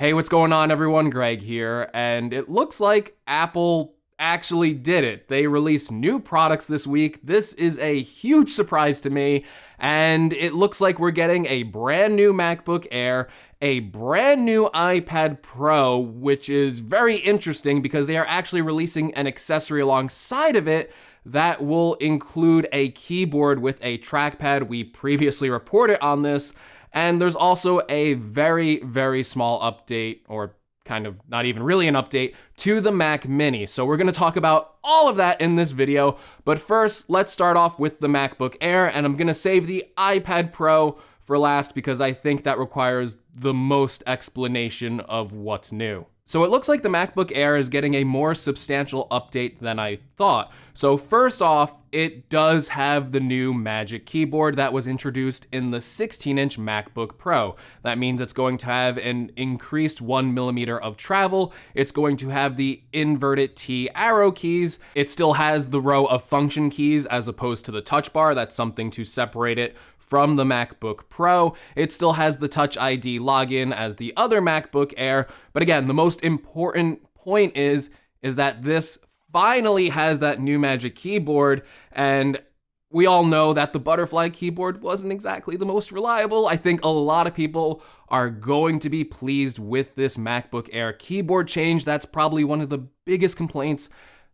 Hey, what's going on, everyone? Greg here, and it looks like Apple actually did it. They released new products this week. This is a huge surprise to me, and it looks like we're getting a brand new MacBook Air, a brand new iPad Pro, which is very interesting because they are actually releasing an accessory alongside of it that will include a keyboard with a trackpad. We previously reported on this. And there's also a very, very small update, or kind of not even really an update, to the Mac Mini. So we're going to talk about all of that in this video. But first, let's start off with the MacBook Air, and I'm going to save the iPad Pro for last because I think that requires the most explanation of what's new. So it looks like the MacBook Air is getting a more substantial update than I thought. So first off, it does have the new Magic Keyboard that was introduced in the 16-inch MacBook Pro. That means it's going to have an increased 1mm of travel. It's going to have the inverted T arrow keys. It still has the row of function keys as opposed to the touch bar. That's something to separate it from the MacBook Pro. It still has the Touch ID login as the other MacBook Air. But again, the most important point is that this finally has that new Magic Keyboard, and we all know that the butterfly keyboard wasn't exactly the most reliable. I think a lot of people are going to be pleased with this MacBook Air keyboard change. That's probably one of the biggest complaints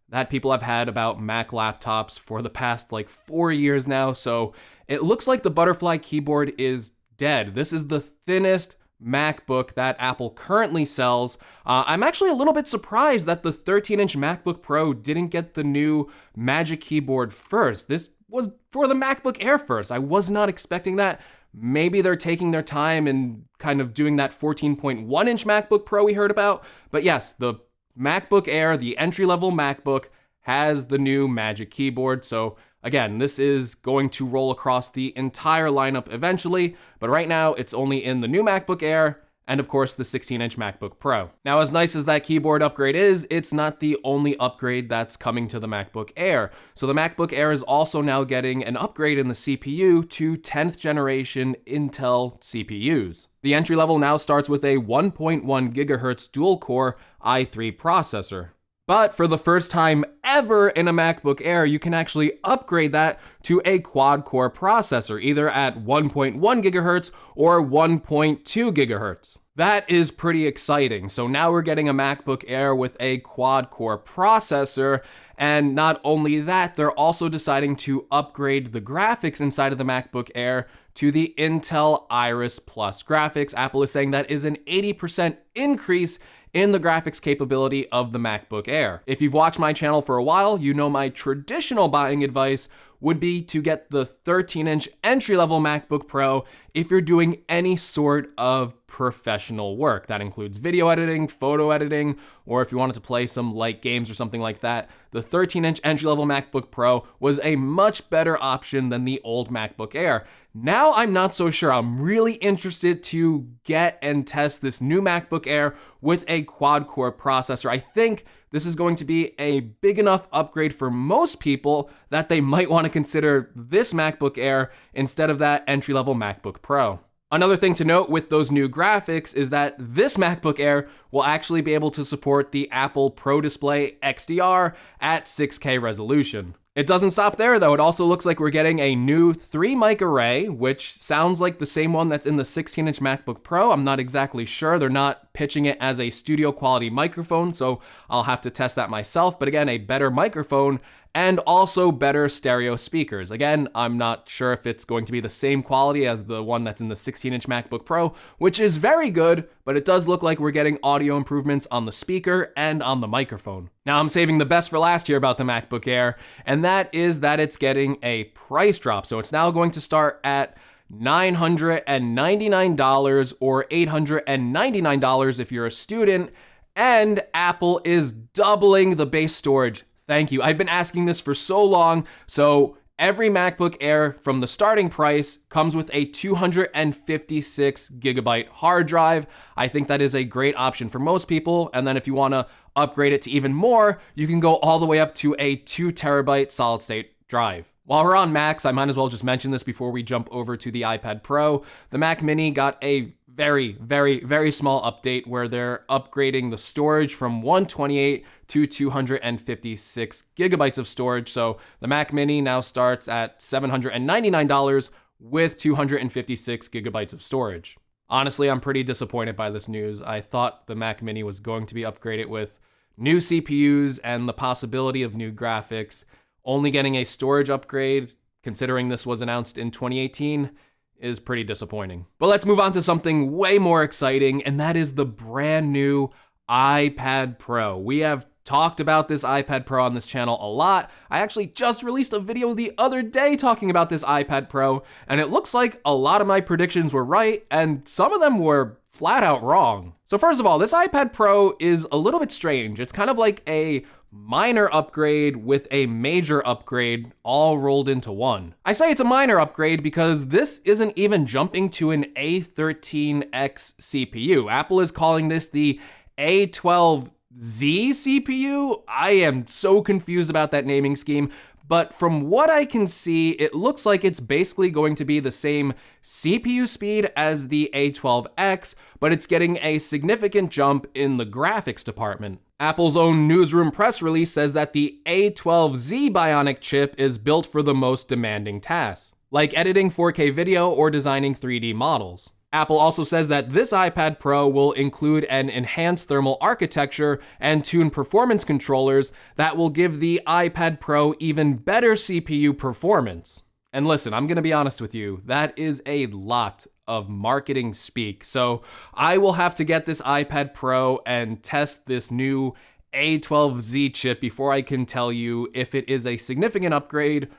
that people have had about Mac laptops for the past 4 years now. So it looks like the butterfly keyboard is dead. This is the thinnest MacBook that Apple currently sells. I'm actually a little bit surprised that the 13-inch MacBook Pro didn't get the new Magic Keyboard first. This was for the MacBook Air first. I was not expecting that. Maybe they're taking their time and kind of doing that 14.1-inch MacBook Pro we heard about. But yes, the MacBook Air, the entry-level MacBook, has the new Magic Keyboard. So again, this is going to roll across the entire lineup eventually, but right now it's only in the new MacBook Air and of course the 16-inch MacBook Pro. Now, as nice as that keyboard upgrade is, it's not the only upgrade that's coming to the MacBook Air. So the MacBook Air is also now getting an upgrade in the CPU to 10th generation Intel CPUs. The entry level now starts with a 1.1 gigahertz dual-core i3 processor. But for the first time ever in a MacBook Air, you can actually upgrade that to a quad-core processor, either at 1.1 gigahertz or 1.2 gigahertz. That is pretty exciting. So now we're getting a MacBook Air with a quad-core processor, and not only that, they're also deciding to upgrade the graphics inside of the MacBook Air to the Intel Iris Plus graphics. Apple is saying that is an 80% increase in the graphics capability of the MacBook Air. If you've watched my channel for a while, you know my traditional buying advice would be to get the 13-inch entry-level MacBook Pro if you're doing any sort of professional work. That includes video editing, photo editing, or if you wanted to play some light games or something like that. The 13-inch entry-level MacBook Pro was a much better option than the old MacBook Air. Now I'm not so sure. I'm really interested to get and test this new MacBook Air with a quad-core processor. I think this is going to be a big enough upgrade for most people that they might want to consider this MacBook Air instead of that entry-level MacBook Pro. Another thing to note with those new graphics is that this MacBook Air will actually be able to support the Apple Pro Display XDR at 6K resolution. It doesn't stop there though. It also looks like we're getting a new 3-mic array, which sounds like the same one that's in the 16-inch MacBook Pro. I'm not exactly sure. They're not pitching it as a studio quality microphone, so I'll have to test that myself. But again, a better microphone and also better stereo speakers. Again, I'm not sure if it's going to be the same quality as the one that's in the 16-inch MacBook Pro, which is very good, but it does look like we're getting audio improvements on the speaker and on the microphone. Now, I'm saving the best for last here about the MacBook Air, and that is that it's getting a price drop. So it's now going to start at $999 or $899 if you're a student, and Apple is doubling the base storage. Thank you. I've been asking this for so long. So every MacBook Air from the starting price comes with a 256 gigabyte hard drive. I think that is a great option for most people. And then if you want to upgrade it to even more, you can go all the way up to a 2 terabyte solid state drive. While we're on Macs, I might as well just mention this before we jump over to the iPad Pro. The Mac Mini got a very, very, very small update where they're upgrading the storage from 128 to 256 gigabytes of storage. So the Mac Mini now starts at $799 with 256 gigabytes of storage. Honestly, I'm pretty disappointed by this news. I thought the Mac Mini was going to be upgraded with new CPUs and the possibility of new graphics. Only getting a storage upgrade, considering this was announced in 2018, is pretty disappointing. But let's move on to something way more exciting, and that is the brand new iPad Pro. We have talked about this iPad Pro on this channel a lot. I actually just released a video the other day talking about this iPad Pro, and it looks like a lot of my predictions were right, and some of them were flat out wrong. So first of all, this iPad Pro is a little bit strange. It's kind of like a minor upgrade with a major upgrade all rolled into one. I say it's a minor upgrade because this isn't even jumping to an A13X CPU. Apple is calling this the A12Z CPU. I am so confused about that naming scheme, but from what I can see, it looks like it's basically going to be the same CPU speed as the A12X, but it's getting a significant jump in the graphics department. Apple's own newsroom press release says that the A12Z Bionic chip is built for the most demanding tasks, like editing 4K video or designing 3D models. Apple also says that this iPad Pro will include an enhanced thermal architecture and tuned performance controllers that will give the iPad Pro even better CPU performance. And listen, I'm gonna be honest with you, that is a lot of marketing speak. So I will have to get this iPad Pro and test this new A12Z chip before I can tell you if it is a significant upgrade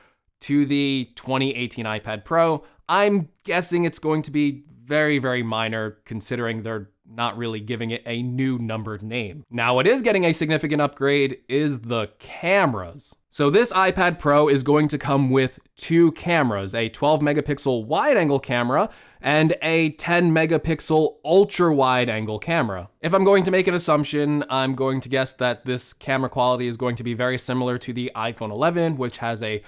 to the 2018 iPad Pro. I'm guessing it's going to be very, very minor, considering they're not really giving it a new numbered name. Now, what is getting a significant upgrade is the cameras. So this iPad Pro is going to come with two cameras, a 12 megapixel wide angle camera and a 10 megapixel ultra wide angle camera. If I'm going to make an assumption, I'm going to guess that this camera quality is going to be very similar to the iPhone 11, which has a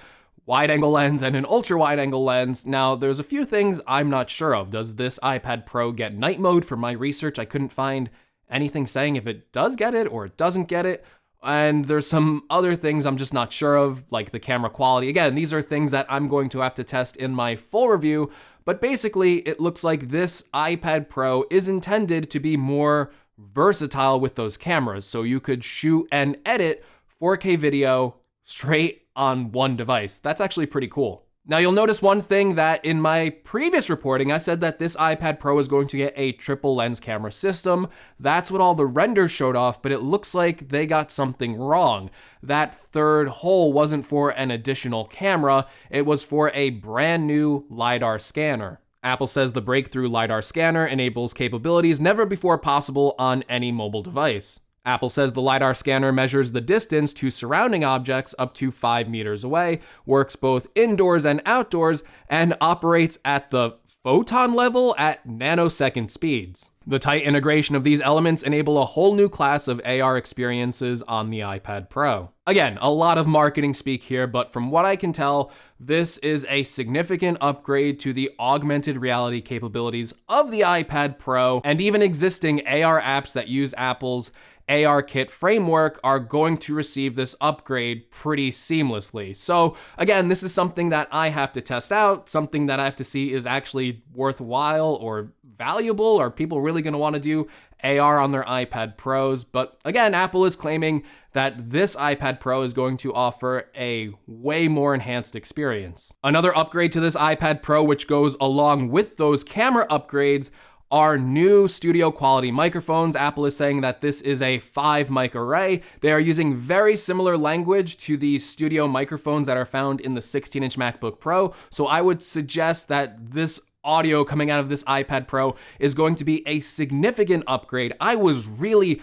wide angle lens and an ultra wide angle lens. Now, there's a few things I'm not sure of. Does this iPad Pro get night mode? For my research, I couldn't find anything saying if it does get it or it doesn't get it. And there's some other things I'm just not sure of, like the camera quality. Again, these are things that I'm going to have to test in my full review, but basically it looks like this iPad Pro is intended to be more versatile with those cameras. So you could shoot and edit 4K video straight on one device. That's actually pretty cool. Now you'll notice one thing that in my previous reporting, I said that this iPad Pro is going to get a triple lens camera system. That's what all the renders showed off, but it looks like they got something wrong. That third hole wasn't for an additional camera, it was for a brand new Lidar scanner. Apple says the breakthrough Lidar scanner enables capabilities never before possible on any mobile device. Apple says the Lidar scanner measures the distance to surrounding objects up to 5 meters away, works both indoors and outdoors, and operates at the photon level at nanosecond speeds. The tight integration of these elements enable a whole new class of AR experiences on the iPad Pro. Again, a lot of marketing speak here, but from what I can tell, this is a significant upgrade to the augmented reality capabilities of the iPad Pro, and even existing AR apps that use Apple's ARKit framework are going to receive this upgrade pretty seamlessly. So again, this is something that I have to test out, something that I have to see is actually worthwhile or valuable. Are people really going to want to do AR on their iPad Pros? But again, Apple is claiming that this iPad Pro is going to offer a way more enhanced experience. Another upgrade to this iPad Pro, which goes along with those camera upgrades, are new studio quality microphones. Apple is saying that this is a 5-mic array. They are using very similar language to the studio microphones that are found in the 16-inch MacBook Pro. So I would suggest that this audio coming out of this iPad Pro is going to be a significant upgrade. I was really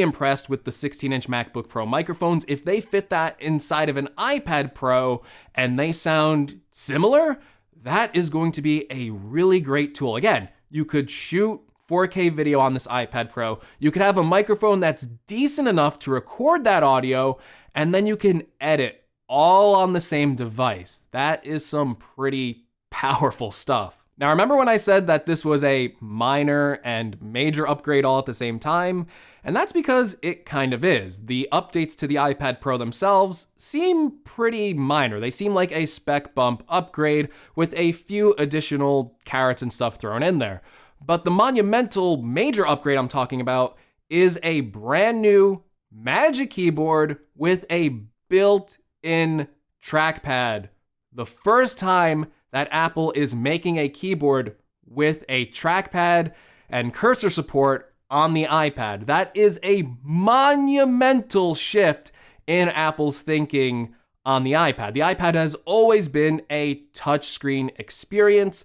impressed with the 16-inch MacBook Pro microphones. If they fit that inside of an iPad Pro and they sound similar, that is going to be a really great tool. Again, you could shoot 4K video on this iPad Pro. You could have a microphone that's decent enough to record that audio, and then you can edit all on the same device. That is some pretty powerful stuff. Now, remember when I said that this was a minor and major upgrade all at the same time? And that's because it kind of is. The updates to the iPad Pro themselves seem pretty minor. They seem like a spec bump upgrade with a few additional carrots and stuff thrown in there. But the monumental major upgrade I'm talking about is a brand new Magic Keyboard with a built-in trackpad. The first time that Apple is making a keyboard with a trackpad and cursor support on the iPad. That is a monumental shift in Apple's thinking on the iPad. The iPad has always been a touchscreen experience,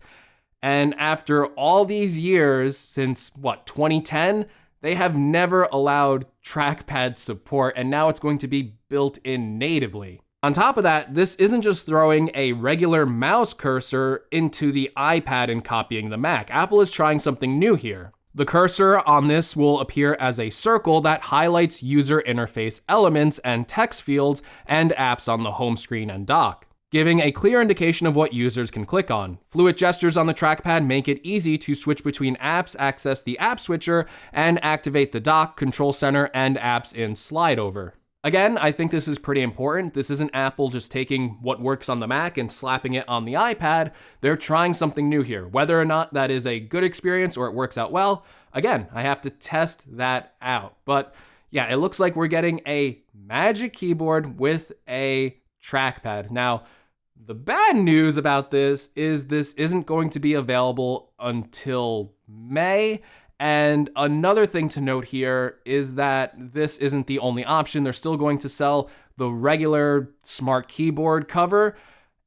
and after all these years, since 2010, they have never allowed trackpad support, and now it's going to be built in natively. On top of that, this isn't just throwing a regular mouse cursor into the iPad and copying the Mac. Apple is trying something new here. The cursor on this will appear as a circle that highlights user interface elements and text fields and apps on the home screen and dock, giving a clear indication of what users can click on. Fluid gestures on the trackpad make it easy to switch between apps, access the app switcher, and activate the dock, control center, and apps in slide over. Again, I think this is pretty important. This isn't Apple just taking what works on the Mac and slapping it on the iPad. They're trying something new here. Whether or not that is a good experience or it works out well, again, I have to test that out. But yeah, it looks like we're getting a Magic Keyboard with a trackpad. Now, the bad news about this isn't going to be available until May. And another thing to note here is that this isn't the only option. They're still going to sell the regular smart keyboard cover.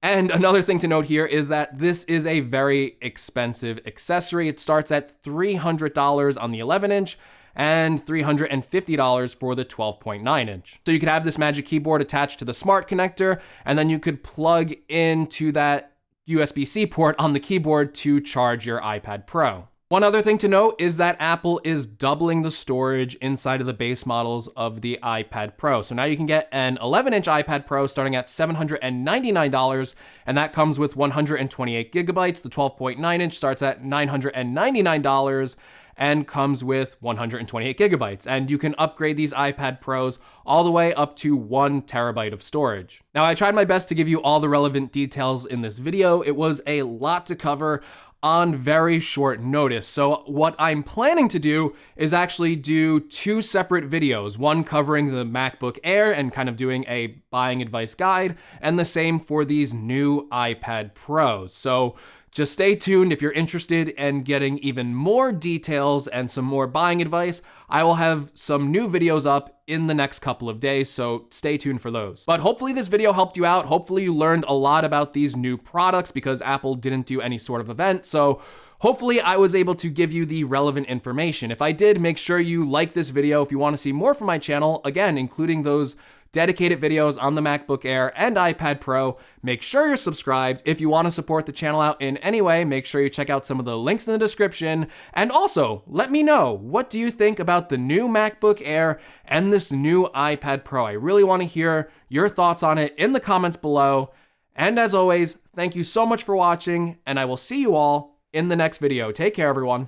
And another thing to note here is that this is a very expensive accessory. It starts at $300 on the 11-inch and $350 for the 12.9-inch. So you could have this Magic Keyboard attached to the smart connector, and then you could plug into that USB-C port on the keyboard to charge your iPad Pro. One other thing to note is that Apple is doubling the storage inside of the base models of the iPad Pro. So now you can get an 11-inch iPad Pro starting at $799, and that comes with 128 gigabytes. The 12.9-inch starts at $999 and comes with 128 gigabytes. And you can upgrade these iPad Pros all the way up to 1 terabyte of storage. Now, I tried my best to give you all the relevant details in this video. It was a lot to cover on very short notice. So what I'm planning to do is actually do 2 separate videos, one covering the MacBook Air and kind of doing a buying advice guide, and the same for these new iPad Pros. So just stay tuned if you're interested in getting even more details and some more buying advice. I will have some new videos up in the next couple of days, so stay tuned for those. But hopefully this video helped you out. Hopefully you learned a lot about these new products because Apple didn't do any sort of event. So hopefully I was able to give you the relevant information. If I did, make sure you like this video if you want to see more from my channel, again, including those dedicated videos on the MacBook Air and iPad Pro. Make sure you're subscribed. If you want to support the channel out in any way, make sure you check out some of the links in the description. And also, let me know, what do you think about the new MacBook Air and this new iPad Pro? I really want to hear your thoughts on it in the comments below. And as always, thank you so much for watching, and I will see you all in the next video. Take care, everyone.